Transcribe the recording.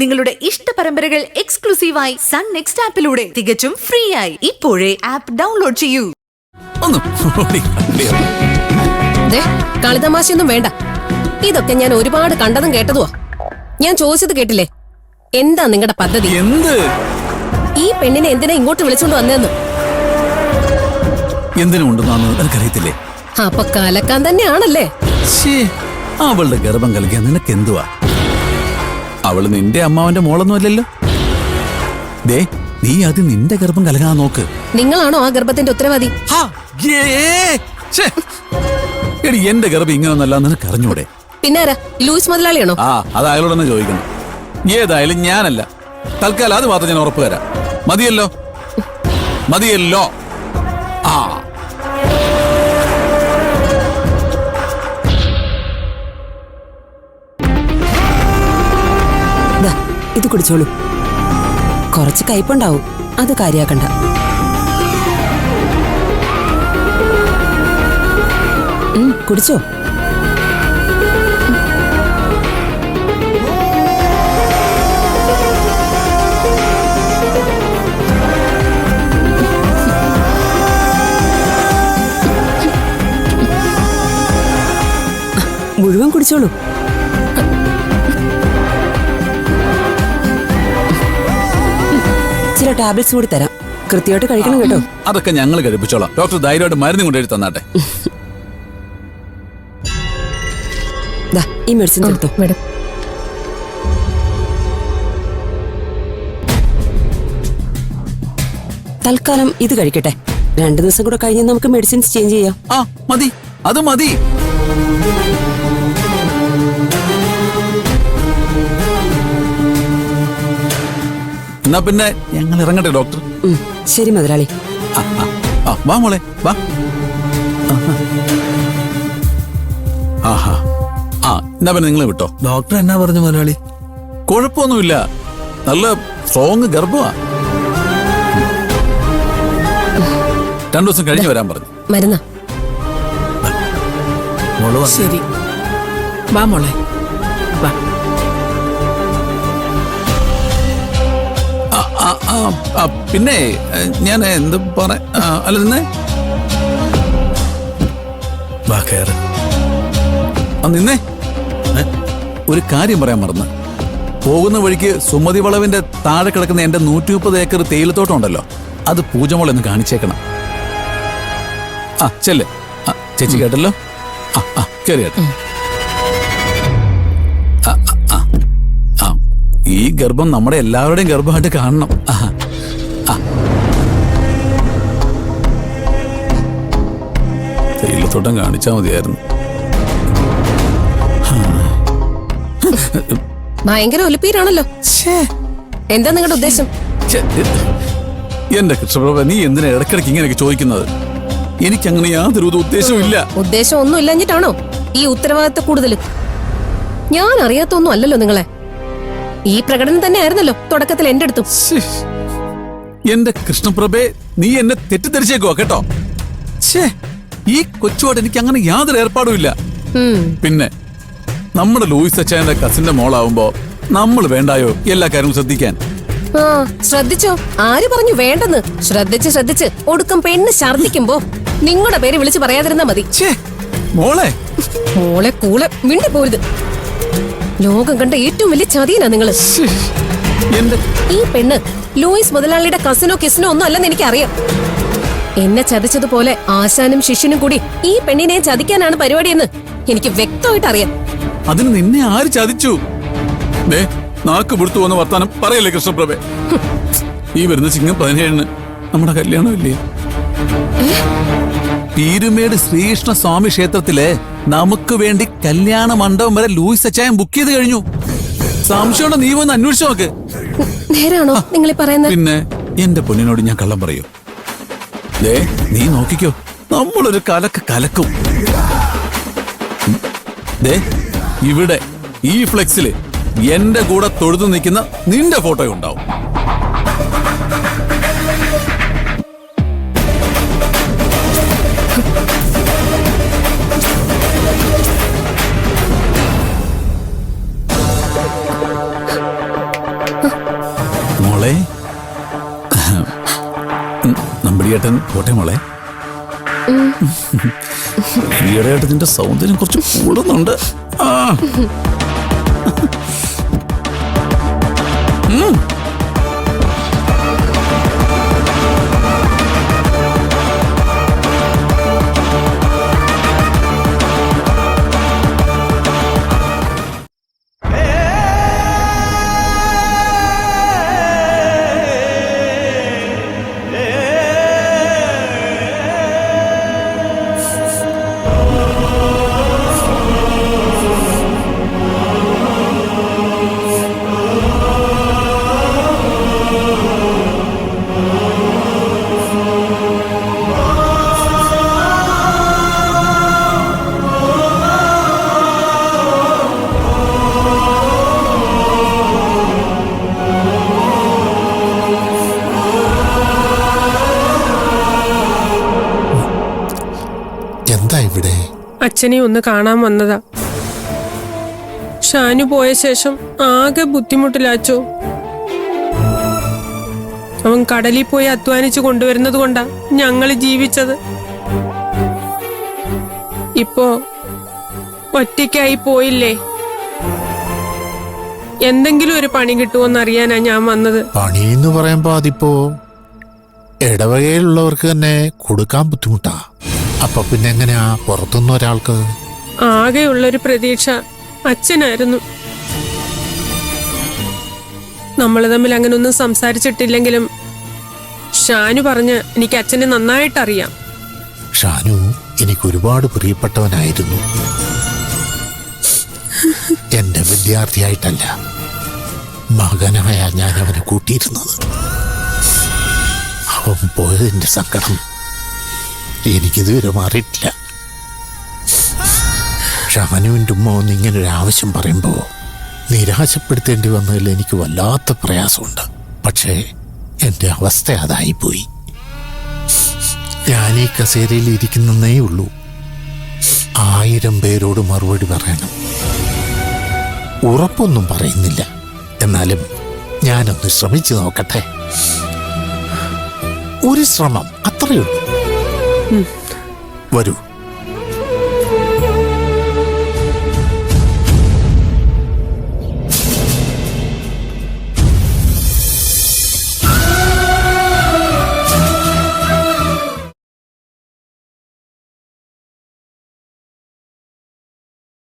നിങ്ങളുടെ ഇഷ്ട പരമ്പരകൾ എക്സ്ക്ലൂസീവായി സൺ നെക്സ്റ്റ് ആപ്പിലൂടെ തികച്ചും ഫ്രീ ആയി ഇപ്പോഴേ ആപ്പ് ഡൗൺലോഡ് ചെയ്യൂ. കളിതമാശയൊന്നും വേണ്ട. ഇതൊക്കെ ഞാൻ ഒരുപാട് കണ്ടതും കേട്ടതുവാ. ഞാൻ ചോദിച്ചത് കേട്ടില്ലേ? എന്താ നിങ്ങളുടെ പദ്ധതി? എന്ത്? ഈ പെണ്ണിനെ എന്തിനാ ഇങ്ങോട്ട് വിളിച്ചോണ്ട് വന്നതെന്ന് എന്തിനുണ്ടെന്നാണ് എനിക്കറിയത്തില്ലേ. അപ്പൊ കലക്കാൻ തന്നെയാണല്ലേ? അവളുടെ ഗർഭം കലക്കാൻ നിനക്ക് എന്തുവാ? അവള് നിന്റെ അമ്മാവന്റെ മോളൊന്നും അല്ലല്ലോ. ദേ, നീ ആദ്യം നിന്റെ ഗർഭം കലകാൻ നോക്ക്. നിങ്ങളാണോ ആ ഗർഭത്തിന്റെ ഉത്തരവാദി? എടി, എന്റെ ഗർഭം ഇങ്ങനൊന്നല്ല നിനക്ക് അറിഞ്ഞൂടെ? പിന്നാരാ? ലൂയിസ് മുതലാളിയാണോ? അത് അയാളോട് തന്നെ ചോദിക്കണം. ഏതായാലും ഞാനല്ല. തൽക്കാലം അത് മാത്രം ഞാൻ ഉറപ്പ് തരാം. മതിയല്ലോ? മതിയല്ലോ? ഇത് കുടിച്ചോളൂ. കുറച്ച് കയ്പുണ്ടാവും, അത് കാര്യാക്കണ്ട. കുടിച്ചോ. മുഴുവൻ കുടിച്ചോളൂ. ചില ടാബ്ലറ്റ്സ് കൂടി തരാം. കൃത്യമായിട്ട് കഴിക്കണം കേട്ടോ. അതൊക്കെ ഞങ്ങൾ കഴിപ്പിച്ചോളാം. ഡോക്ടർ ധൈര്യമായിട്ട് മരുന്ന് കൊണ്ടെഴുതി തന്നാട്ടെ. ഈ മെഡിസിൻ എടുത്തോ. തൽക്കാലം ഇത് കഴിക്കട്ടെ. 2 ദിവസം കൂടെ കഴിഞ്ഞ് നമുക്ക് മെഡിസിൻസ് ചേഞ്ച് ചെയ്യാം. മതി, അത് മതി. എന്നാ പിന്നെ ഞങ്ങൾ ഇറങ്ങട്ടെ ഡോക്ടർ. ശരി മുതലാളി. വാ മോളെ, വാ. എന്നാ പിന്നെ നിങ്ങൾ വിട്ടോ. ഡോക്ടർ എന്നാ പറഞ്ഞു മുതലാളി? കുഴപ്പമൊന്നുമില്ല, നല്ല സ്ട്രോങ് ഗർഭമാ. 2 ദിവസം കഴിഞ്ഞ് വരാൻ പറഞ്ഞു. മരുന്ന ശരി, വാ മോളെ, വാ. പിന്നെ ഞാൻ എന്ത് അല്ല നിന്നേ, നിന്നേ, ഒരു കാര്യം പറയാൻ മറന്ന്. പോകുന്ന വഴിക്ക് സുമതി വളവിന്റെ താഴെ കിടക്കുന്ന എന്റെ 130 ഏക്കർ തേയിലത്തോട്ടം ഉണ്ടല്ലോ, അത് പൂജമോളെന്ന് കാണിച്ചേക്കണം. ചെല്ലേ. ചേച്ചി കേട്ടല്ലോ. കേറി കേട്ടോ. ഈ ഗർഭം നമ്മുടെ എല്ലാവരുടെയും ഗർഭമായിട്ട് കാണണം. തേയിലത്തോട്ടം കാണിച്ചാ മതിയായിരുന്നു. ഭയങ്കര ഒലിപ്പീരാണല്ലോ. എന്താ നിങ്ങളുടെ ഉദ്ദേശം? എന്റെ കൃഷ്ണപ്രഭ, നീ എന്തിനാ ഇടക്കിടക്ക് ഇങ്ങനെയൊക്കെ ചോദിക്കുന്നത്? എനിക്കങ്ങനെ യാതൊരു ഉദ്ദേശവും ഇല്ല. ഉദ്ദേശം ഒന്നും ഇല്ലഞ്ഞിട്ടാണോ ഈ ഉത്തരവാദിത്വ കൂടുതൽ? ഞാൻ അറിയാത്തൊന്നും അല്ലല്ലോ നിങ്ങളെ. ഈ പ്രകടനം തന്നെ ആയിരുന്നല്ലോ തുടക്കത്തിൽ എന്റെ അടുത്തും. എന്റെ കൃഷ്ണപ്രഭേ, നീ എന്നെ തെറ്റിദ്ധരിച്ചേക്കുവാ കേട്ടോ. ഈ കൊച്ചുവാട് എനിക്ക് അങ്ങനെ യാതൊരു ഏർപ്പാടും ഇല്ല. പിന്നെ നമ്മുടെ ലൂയിസ് അച്ചായന്റെ കസിന്റെ മോളാവുമ്പോ നമ്മൾ വേണ്ടായോ എല്ലാ കാര്യവും ശ്രദ്ധിക്കാൻ? ശ്രദ്ധിച്ചോ? ആര് പറഞ്ഞു വേണ്ടെന്ന്? ശ്രദ്ധിച്ച് ഒടുക്കം പെണ്ണ് ഛർദിക്കുമ്പോ നിങ്ങളുടെ പേര് വിളിച്ച് പറയാതിരുന്നാ മതി. മോളെ മോളെ കൂളെ മിണ്ടി പോരുത്. ലോകം കണ്ട ഏറ്റവും വലിയ ചതിയനാ നിങ്ങള്. ഈ പെണ്ണ് ലൂയിസ് മുതലാളിയുടെ കസിനോ കിസിനോ ഒന്നും അല്ലെന്ന് എനിക്കറിയാം. എന്നെ ചതിച്ചതുപോലെ ആശാനും ശിഷ്യനും കൂടി ഈ പെണ്ണിനെ ചതിക്കാനാണ് പരിപാടിയെന്ന് എനിക്ക് വ്യക്തമായിട്ട് അറിയാം. അതിന് നിന്നെ ആര് ചതിച്ചു? നാക്ക് പുറത്തു വന്ന വർത്താനം പറയല്ലേ കൃഷ്ണപ്രഭേ. ഈ വരുന്ന ചിങ്ങം 17 നമ്മുടെ കല്യാണം ഇല്ലേ? പീരുമേട് ശ്രീകൃഷ്ണ സ്വാമി ക്ഷേത്രത്തിലെ നമുക്ക് വേണ്ടി കല്യാണ മണ്ഡപം വരെ ലൂയിസ് അച്ചായൻ ബുക്ക് ചെയ്ത് കഴിഞ്ഞു. സംശയമുണ്ടോ? നീ വന്ന് അന്വേഷിച്ചു നോക്ക്. നേരാണോ നിങ്ങൾ പറയുന്നത്? പിന്നെ എന്റെ പൊന്നിനോട് ഞാൻ കള്ളം പറയൂ? നീ നോക്കിക്കോ, നമ്മളൊരു കലക്കും. ഇവിടെ ഈ ഫ്ലെക്സില് എന്റെ കൂടെ തൊഴുതു നിൽക്കുന്ന നിന്റെ ഫോട്ടോ ഉണ്ടാവും. മോളെ നമ്പടിയേട്ടൻ പോട്ടെ മോളെ. ഈയിടെയായിട്ട് നിന്റെ സൗന്ദര്യം കുറച്ച് കൂടുന്നുണ്ട്. ആ എന്താ ഇവിടെ? അച്ഛനെ ഒന്ന് കാണാൻ വന്നതാ. ഷാനു പോയ ശേഷം ആകെ ബുദ്ധിമുട്ടിലാച്ചോ. അവൻ കടലിൽ പോയി അധ്വാനിച്ചു കൊണ്ടുവരുന്നത് കൊണ്ടാ ഞങ്ങൾ ജീവിച്ചത്. ഇപ്പോ ഒറ്റയ്ക്കായി പോയില്ലേ. എന്തെങ്കിലും ഒരു പണി കിട്ടുമോന്നറിയാനാ ഞാൻ വന്നത്. പണിയെന്ന് പറയുമ്പോ അതിപ്പോ ഇടവകയിലുള്ളവർക്ക് തന്നെ കൊടുക്കാൻ ബുദ്ധിമുട്ടാ. അപ്പൊ പിന്നെ എങ്ങനെയാ പുറത്തുനിന്ന് ഒരാൾക്ക്? ആകെയുള്ളൊരു പ്രതീക്ഷ അച്ഛനായിരുന്നു. നമ്മൾ തമ്മിൽ അങ്ങനെ ഒന്നും സംസാരിച്ചിട്ടില്ലെങ്കിലും ഷാനു പറഞ്ഞ് എനിക്ക് അച്ഛനെ നന്നായിട്ടറിയാം. ഷാനു എനിക്ക് ഒരുപാട് പ്രിയപ്പെട്ടവനായിരുന്നു. എന്റെ വിദ്യാർത്ഥിയായിട്ടല്ല, മകനായ ഞാൻ അവനെ കൂട്ടിയിരുന്നത്. അവൻ പോയതിന്റെ സങ്കടം എനിക്കിതുവരെ മാറിയിട്ടില്ല. ഷാനുവിൻ്റെ ഉമ്മ ഒന്ന് ഇങ്ങനൊരു ആവശ്യം പറയുമ്പോൾ നിരാശപ്പെടുത്തേണ്ടി വന്നതിൽ എനിക്ക് വല്ലാത്ത പ്രയാസമുണ്ട്. പക്ഷേ എൻ്റെ അവസ്ഥ അതായിപ്പോയി. ഞാൻ ഈ കസേരയിൽ ഇരിക്കുന്നേ ഉള്ളൂ. 1000 പേരോട് മറുപടി പറയണം. ഉറപ്പൊന്നും പറയുന്നില്ല, എന്നാലും ഞാനൊന്ന് ശ്രമിച്ചു നോക്കട്ടെ. ഒരു ശ്രമം, അത്രയുള്ളൂ. വരൂ.